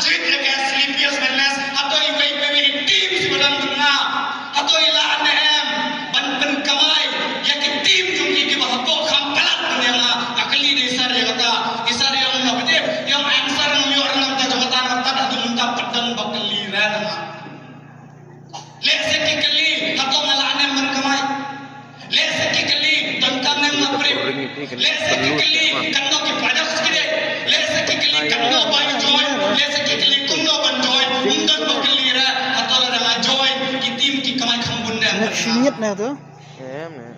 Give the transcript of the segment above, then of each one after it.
jit ya ke sleepless wellness atau iwei pewe team sebenarnya bunga atau ilah nehem ban kamai ya ke team jumki di bawah kok kampalat dunia ma akli di isar ya kata isar yang nabde yang answer nami orang nam ta jabatan kata adu minta padan bakali rana lese ke kali atau ngalane ban kamai lese ke kali tentang nem apre lese ke kali kando ke padas kide lese ke kali kando ban join lese ke kali kundo ban join undan bakali ra atau la join ki team ki kamai khambun ne Syingit na tu. Em nè.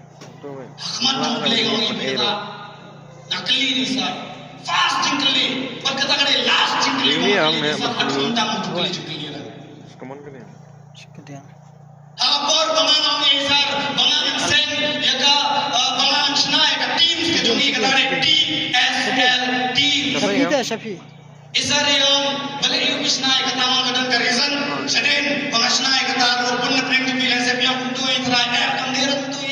Tôi vậy. Ahmad tu play orang ini kita nakli ni sah fast jingkli berkata kali last jingkli Ini yang ni sah nak aku undang jingkli jingkli lah. Come on, kan ya. Sekedian. Apor bangang ni sah bangang sen ya ka bangang senai ka team ke jungi kata kali TSL team. Syafi dah Syafi. Isar yang balik you bisnai kata mang kadang ka reason sedin bangang senai kata ro pun nak bring bilang saya biang tu intrai kam dia tu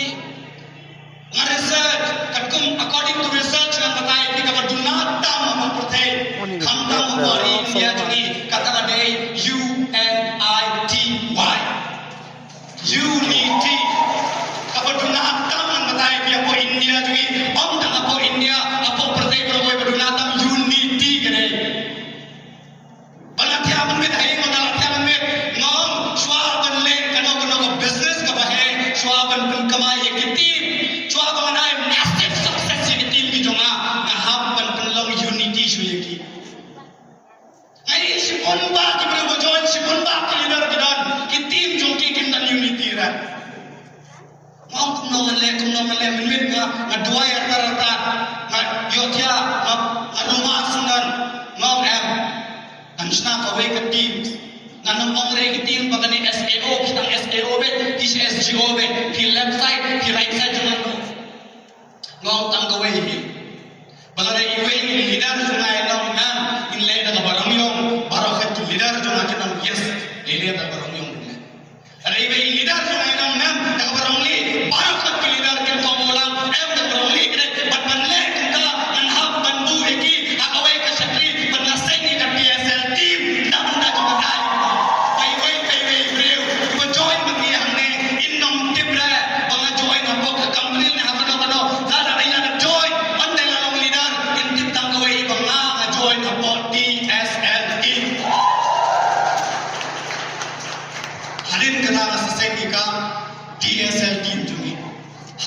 research katum according to research yang बताए कि कब दुनाता हम प्रथे हम हम हमारी इंडिया जुगी कथा कटे UNITY unity कब दुनाता हम बताए कि अपो इंडिया जुगी हम तक अपो इंडिया अपो प्रथे पर कोई दुनाता unity करे बलथ्या मन में धाई बलथ्या मन में नॉम स्वाबन ले कनो कनो का बिजनेस का बहे स्वाबन पन कमाई एक टीम स्वाबन ना massive success की टीम की जोंगा हम पन पन लोग unity शुरू की आई शिपनबा की बरे बजोन शिपनबा के लीडर की डन की टीम जोंकी किंतन unity रहा mau kuno mele minit nga dua ya rata nga yothya nga rumah sundan ngom em ansna pawe ke team nga nomong re ke team bagani SAO kitang SAO be TSGO be ki website